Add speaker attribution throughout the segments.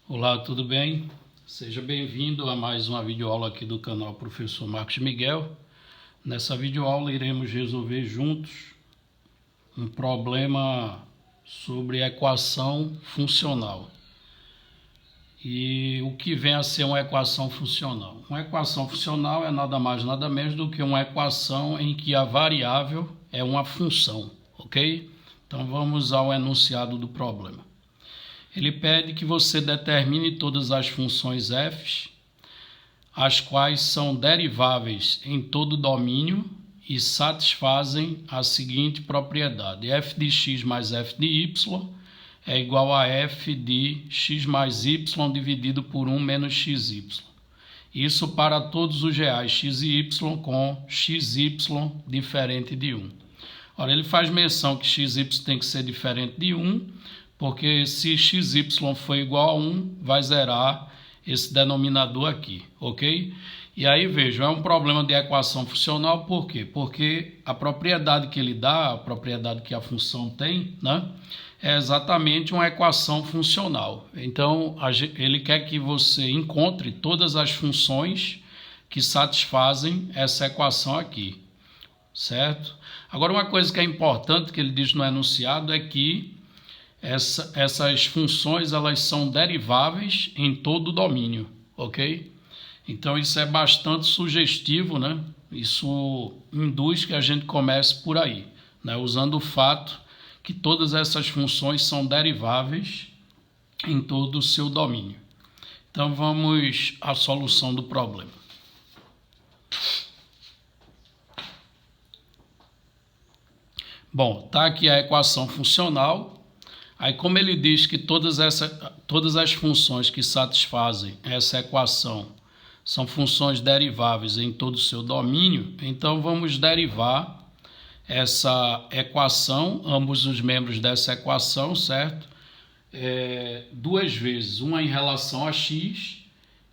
Speaker 1: Olá, tudo bem? Seja bem-vindo a mais uma videoaula aqui do canal Professor Marcos Miguel. Nessa videoaula iremos resolver juntos um problema sobre equação funcional. E o que vem a ser uma equação funcional? Uma equação funcional é nada mais nada menos do que uma equação em que a variável é uma função, ok? Então vamos ao enunciado do problema. Ele pede que você determine todas as funções f, as quais são deriváveis em todo domínio e satisfazem a seguinte propriedade: f de x mais f de y é igual a f de x mais y dividido por 1 menos xy. Isso para todos os reais x e y com xy diferente de 1. Ora, ele faz menção que xy tem que ser diferente de 1, porque se xy for igual a 1, vai zerar esse denominador aqui, ok? E aí, vejam, é um problema de equação funcional, por quê? Porque a propriedade que ele dá, a propriedade que a função tem, né, é exatamente uma equação funcional. Então, ele quer que você encontre todas as funções que satisfazem essa equação aqui, certo? Agora, uma coisa que é importante que ele diz no enunciado é que essas funções elas são deriváveis em todo o domínio, ok? Então isso é bastante sugestivo, né? Isso induz que a gente comece por aí, né? Usando o fato que todas essas funções são deriváveis em todo o seu domínio. Então vamos à solução do problema. Bom, tá aqui a equação funcional. Aí, como ele diz que todas as funções que satisfazem essa equação são funções deriváveis em todo o seu domínio, então vamos derivar essa equação, ambos os membros dessa equação, certo? Duas vezes, uma em relação a x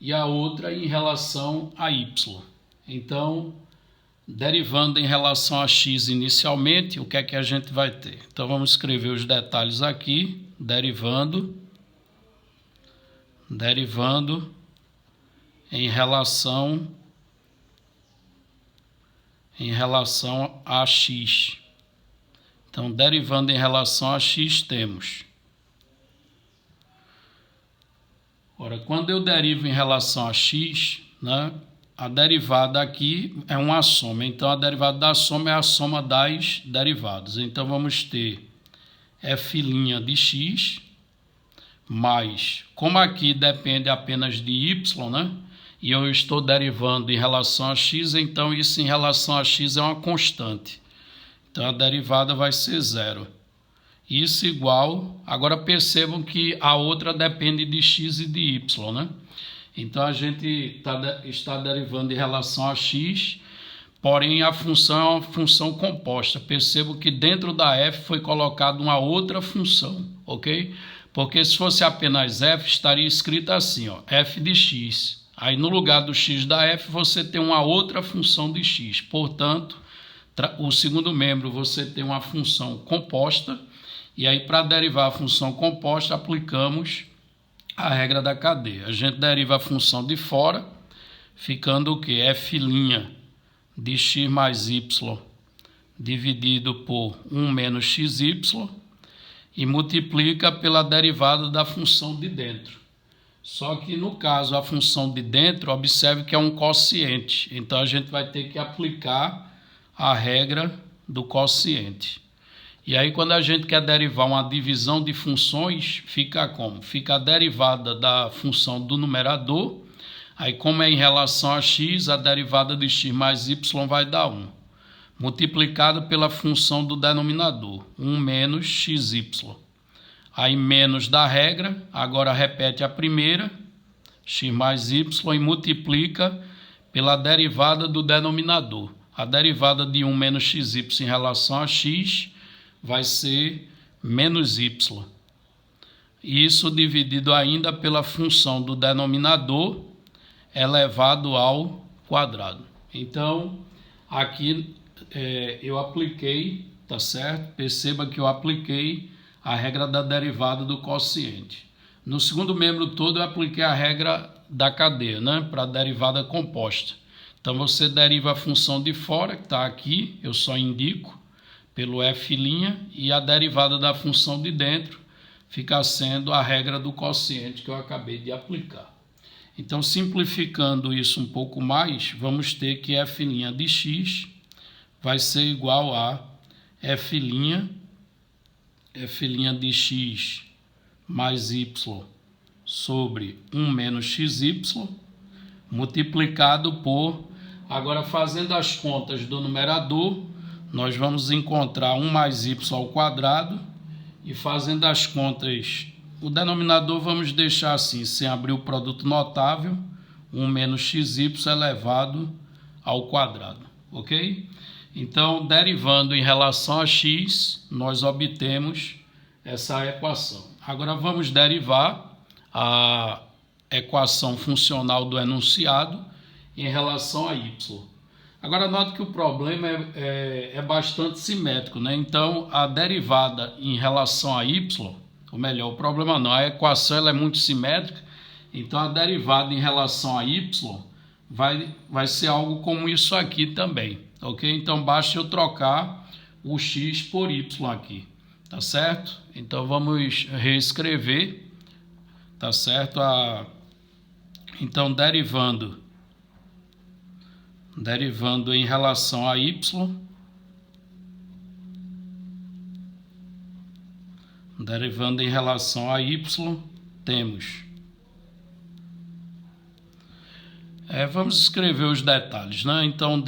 Speaker 1: e a outra em relação a y. Então, derivando em relação a x inicialmente, o que é que a gente vai ter? Então vamos escrever os detalhes aqui, derivando em relação a x. Então, derivando em relação a x, temos. Ora, quando eu derivo em relação a x, né, a derivada aqui é uma soma. Então, a derivada da soma é a soma das derivadas. Então, vamos ter f' de x mais, como aqui depende apenas de y, né? E eu estou derivando em relação a x, então isso em relação a x é uma constante. Então, a derivada vai ser zero. Isso igual... Agora, percebam que a outra depende de x e de y, né? Então, a gente está derivando em relação a x, porém a função é uma função composta. Percebo que dentro da f foi colocada uma outra função, ok? Porque se fosse apenas f, estaria escrito assim, ó, f de x. Aí, no lugar do x da f, você tem uma outra função de x. Portanto, o segundo membro você tem uma função composta. E aí, para derivar a função composta, aplicamos a regra da cadeia. A gente deriva a função de fora, ficando o que? F' de x mais y dividido por 1 menos xy e multiplica pela derivada da função de dentro. Só que no caso a função de dentro, observe que é um quociente. Então a gente vai ter que aplicar a regra do quociente. E aí, quando a gente quer derivar uma divisão de funções, fica como? Fica a derivada da função do numerador. Aí, como é em relação a x, a derivada de x mais y vai dar 1. Multiplicado pela função do denominador, 1 menos xy. Aí, menos da regra, agora repete a primeira, x mais y, e multiplica pela derivada do denominador. A derivada de 1 menos xy em relação a x vai ser menos y. Isso dividido ainda pela função do denominador elevado ao quadrado. Então, aqui eu apliquei, tá certo? Perceba que eu apliquei a regra da derivada do quociente. No segundo membro todo eu apliquei a regra da cadeia, né? Para a derivada composta. Então você deriva a função de fora, que está aqui, eu só indico pelo f', e a derivada da função de dentro fica sendo a regra do quociente que eu acabei de aplicar. Então, simplificando isso um pouco mais, vamos ter que f' de x vai ser igual a f' de x mais y sobre 1 menos xy, multiplicado por, agora fazendo as contas do numerador, nós vamos encontrar 1 mais y ao quadrado, e fazendo as contas, o denominador vamos deixar assim, sem abrir o produto notável, 1 menos xy elevado ao quadrado, ok? Então, derivando em relação a x, nós obtemos essa equação. Agora vamos derivar a equação funcional do enunciado em relação a y. Agora note que o problema é bastante simétrico, né? Então a derivada em relação a y, ou melhor, o problema não, a equação ela é muito simétrica, então a derivada em relação a y vai ser algo como isso aqui também, ok? Então basta eu trocar o x por y aqui, tá certo? Então vamos reescrever, tá certo? Então derivando em relação a y, temos. Vamos escrever os detalhes, né? Então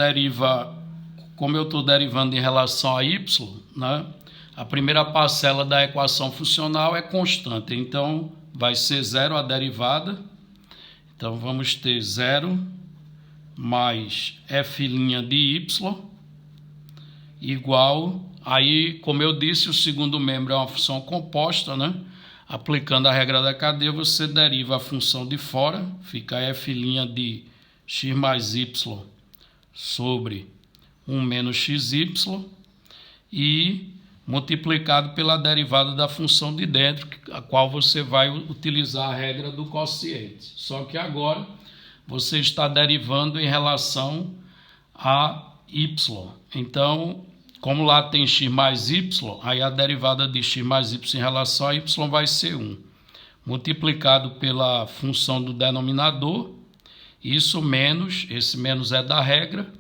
Speaker 1: como eu estou derivando em relação a y, né? A primeira parcela da equação funcional é constante, então vai ser 0 a derivada. Então vamos ter 0 mais f' de y igual, aí como eu disse, o segundo membro é uma função composta, né? Aplicando a regra da cadeia, você deriva a função de fora, fica f' de x mais y sobre 1 menos xy, e multiplicado pela derivada da função de dentro, a qual você vai utilizar a regra do quociente. Só que agora você está derivando em relação a y. Então, como lá tem x mais y, aí a derivada de x mais y em relação a y vai ser 1. Multiplicado pela função do denominador, isso menos, esse menos é da regra,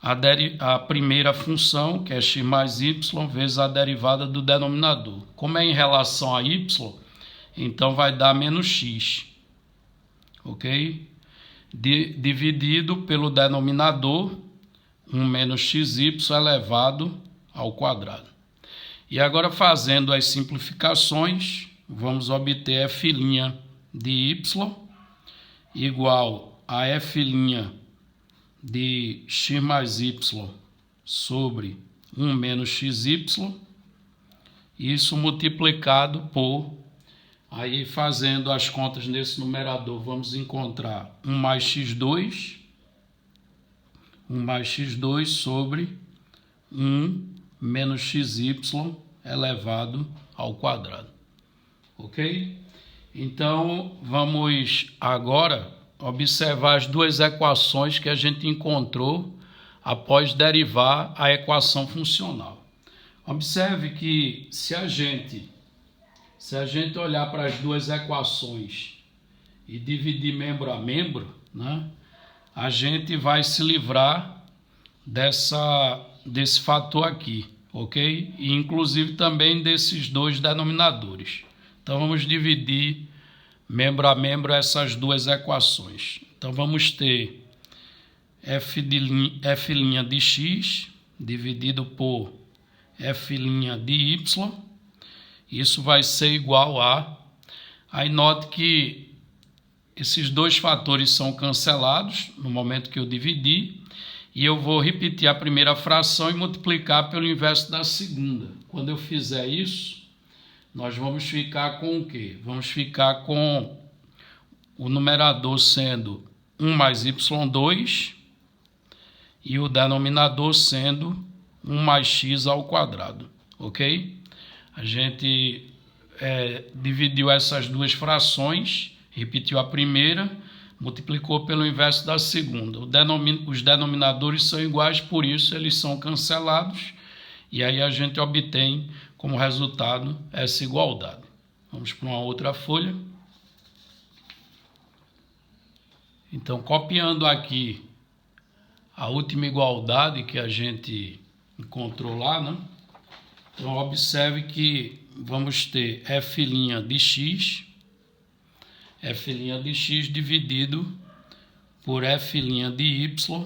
Speaker 1: a primeira função, que é x mais y, vezes a derivada do denominador. Como é em relação a y, então vai dar menos x, ok? Dividido pelo denominador, 1 menos xy elevado ao quadrado. E agora, fazendo as simplificações, vamos obter f' de y igual a f' de x mais y sobre 1 menos xy, isso multiplicado por, aí fazendo as contas nesse numerador, vamos encontrar 1 mais x2 sobre 1 menos xy elevado ao quadrado, ok? Então, vamos agora observar as duas equações que a gente encontrou após derivar a equação funcional. Observe que se a gente olhar para as duas equações e dividir membro a membro, né, a gente vai se livrar desse fator aqui, ok? E inclusive também desses dois denominadores. Então vamos dividir membro a membro essas duas equações. Então vamos ter f' de x dividido por f' de y. Isso vai ser igual a... Aí note que esses dois fatores são cancelados no momento que eu dividi. E eu vou repetir a primeira fração e multiplicar pelo inverso da segunda. Quando eu fizer isso, nós vamos ficar com o quê? Vamos ficar com o numerador sendo 1 mais y2 e o denominador sendo 1 mais x ao quadrado, ok? A gente dividiu essas duas frações, repetiu a primeira, multiplicou pelo inverso da segunda. Os denominadores são iguais, por isso eles são cancelados, e aí a gente obtém como resultado essa igualdade. Vamos para uma outra folha. Então, copiando aqui a última igualdade que a gente encontrou lá, né? Então, observe que vamos ter f' de x, dividido por f' de y,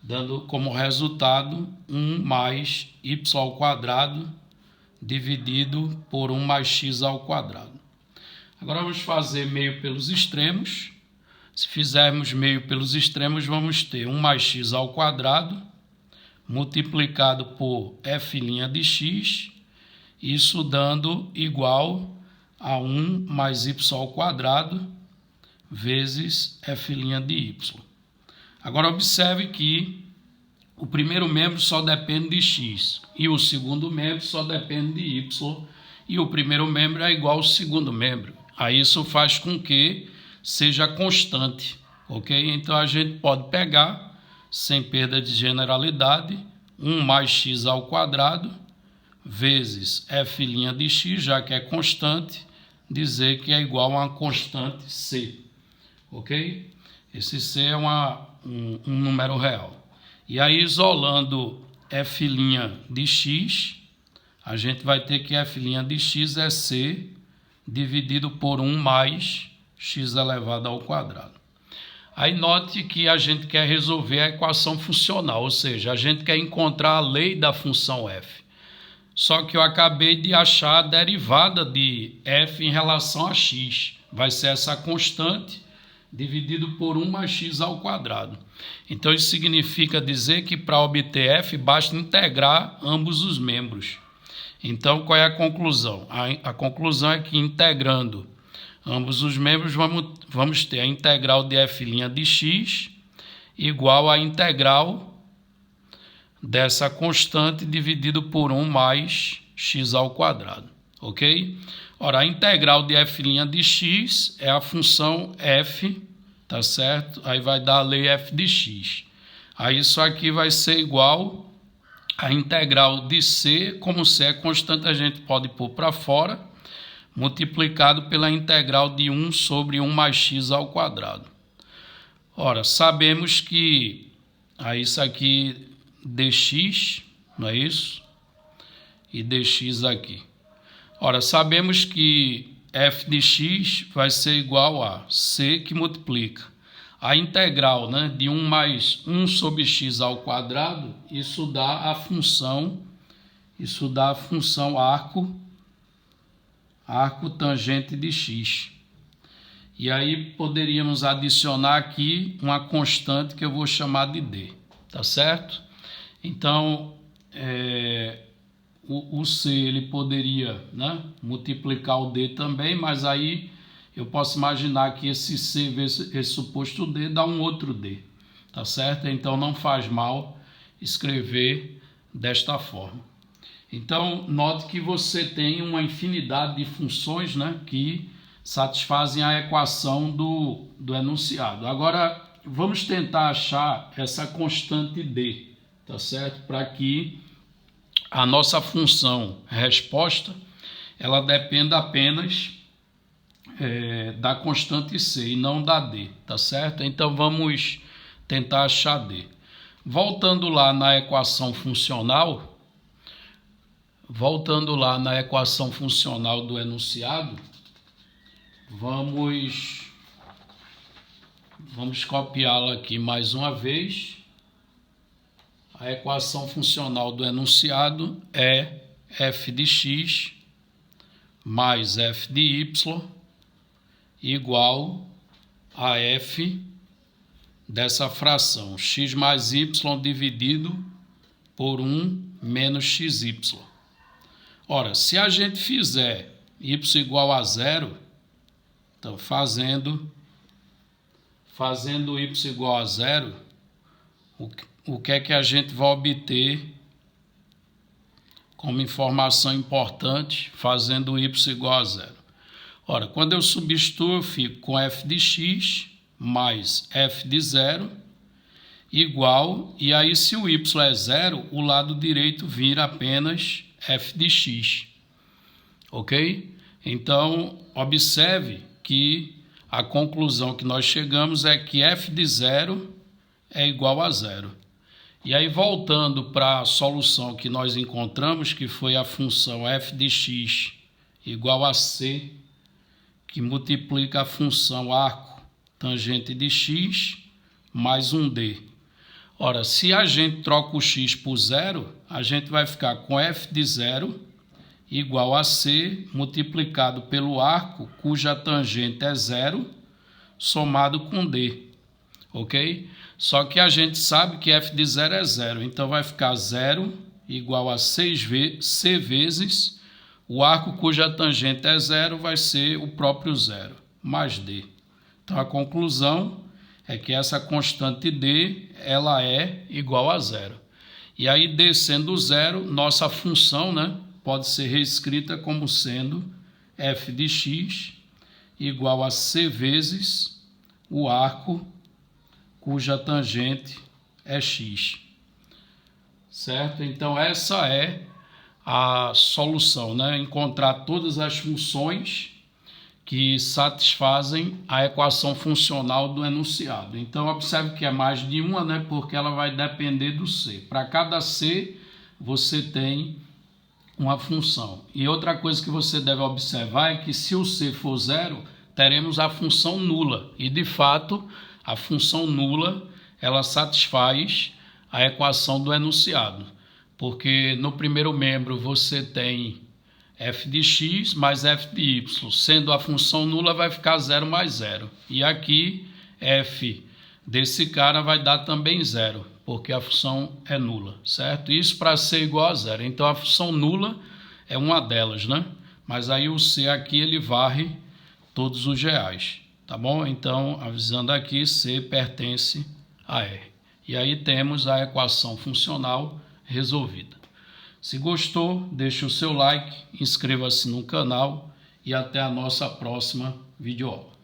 Speaker 1: dando como resultado 1 mais y ao quadrado, dividido por 1 mais x ao quadrado. Agora vamos fazer meio pelos extremos. Se fizermos meio pelos extremos, vamos ter 1 mais x ao quadrado, multiplicado por f' de x, isso dando igual a 1 mais y ao quadrado vezes f' de y. Agora observe que o primeiro membro só depende de x e o segundo membro só depende de y, e o primeiro membro é igual ao segundo membro. Aí isso faz com que seja constante, ok? Então a gente pode pegar, sem perda de generalidade, 1 mais x ao quadrado vezes f' de x, já que é constante, dizer que é igual a uma constante c, ok? Esse c é um número real. E aí, isolando f' de x, a gente vai ter que f' de x é c dividido por 1 mais x elevado ao quadrado. Aí note que a gente quer resolver a equação funcional, ou seja, a gente quer encontrar a lei da função f. Só que eu acabei de achar a derivada de f em relação a x. Vai ser essa constante dividido por 1 mais x ao quadrado. Então isso significa dizer que para obter f basta integrar ambos os membros. Então qual é a conclusão? A conclusão é que integrando ambos os membros vamos ter a integral de f' de x igual à integral dessa constante dividido por 1 mais x ao quadrado, ok? Ora, a integral de f' de x é a função f, tá certo? Aí vai dar a lei f de x. Aí isso aqui vai ser igual à integral de c, como c é constante, a gente pode pôr para fora, multiplicado pela integral de 1 sobre 1 mais x ao quadrado. Ora, sabemos que isso aqui dx, não é isso? E dx aqui. Ora, sabemos que f de x vai ser igual a c que multiplica a integral, né, de 1 mais 1 sobre x ao quadrado, isso dá a função arco tangente de x. E aí poderíamos adicionar aqui uma constante que eu vou chamar de d, tá certo? Então, o c ele poderia, né, multiplicar o d também, mas aí eu posso imaginar que esse c vezes esse suposto d dá um outro d, tá certo? Então não faz mal escrever desta forma. Então, note que você tem uma infinidade de funções, né, que satisfazem a equação do enunciado. Agora, vamos tentar achar essa constante d, tá certo? Para que a nossa função resposta, ela dependa apenas da constante c e não da d, tá certo? Então, vamos tentar achar d. Voltando lá na equação funcional, do enunciado, vamos copiá-la aqui mais uma vez. A equação funcional do enunciado é f de x mais f de y igual a f dessa fração x mais y dividido por 1 menos xy. Ora, se a gente fizer y igual a zero, então fazendo y igual a zero, o que é que a gente vai obter como informação importante, fazendo y igual a zero. Ora, quando eu substituo, eu fico com f de x mais f de zero igual, e aí se o y é zero, o lado direito vira apenas f de x, ok? Então, observe que a conclusão que nós chegamos é que f de zero é igual a zero. E aí, voltando para a solução que nós encontramos, que foi a função f de x igual a c, que multiplica a função arco tangente de x mais um d. Ora, se a gente troca o x por zero, a gente vai ficar com f de zero igual a c multiplicado pelo arco, cuja tangente é zero, somado com d, ok? Só que a gente sabe que f de zero é zero, então vai ficar zero igual a c vezes o arco cuja tangente é zero, vai ser o próprio zero, mais d. Então, a conclusão é que essa constante d, ela é igual a zero. E aí, d sendo zero, nossa função, né, pode ser reescrita como sendo f de x igual a c vezes o arco cuja tangente é x. Certo? Então, essa é a solução, né? Encontrar todas as funções que satisfazem a equação funcional do enunciado. Então, observe que é mais de uma, né? Porque ela vai depender do c. Para cada c, você tem uma função. E outra coisa que você deve observar é que se o c for zero, teremos a função nula. E, de fato, a função nula, ela satisfaz a equação do enunciado. Porque no primeiro membro você tem f de x mais f de y, sendo a função nula vai ficar 0 mais 0. E aqui f desse cara vai dar também 0, porque a função é nula, certo? Isso para ser igual a 0. Então a função nula é uma delas, né? Mas aí o c aqui ele varre todos os reais, tá bom? Então, avisando aqui, c pertence a R. E aí temos a equação funcional resolvida. Se gostou, deixe o seu like, inscreva-se no canal e até a nossa próxima videoaula.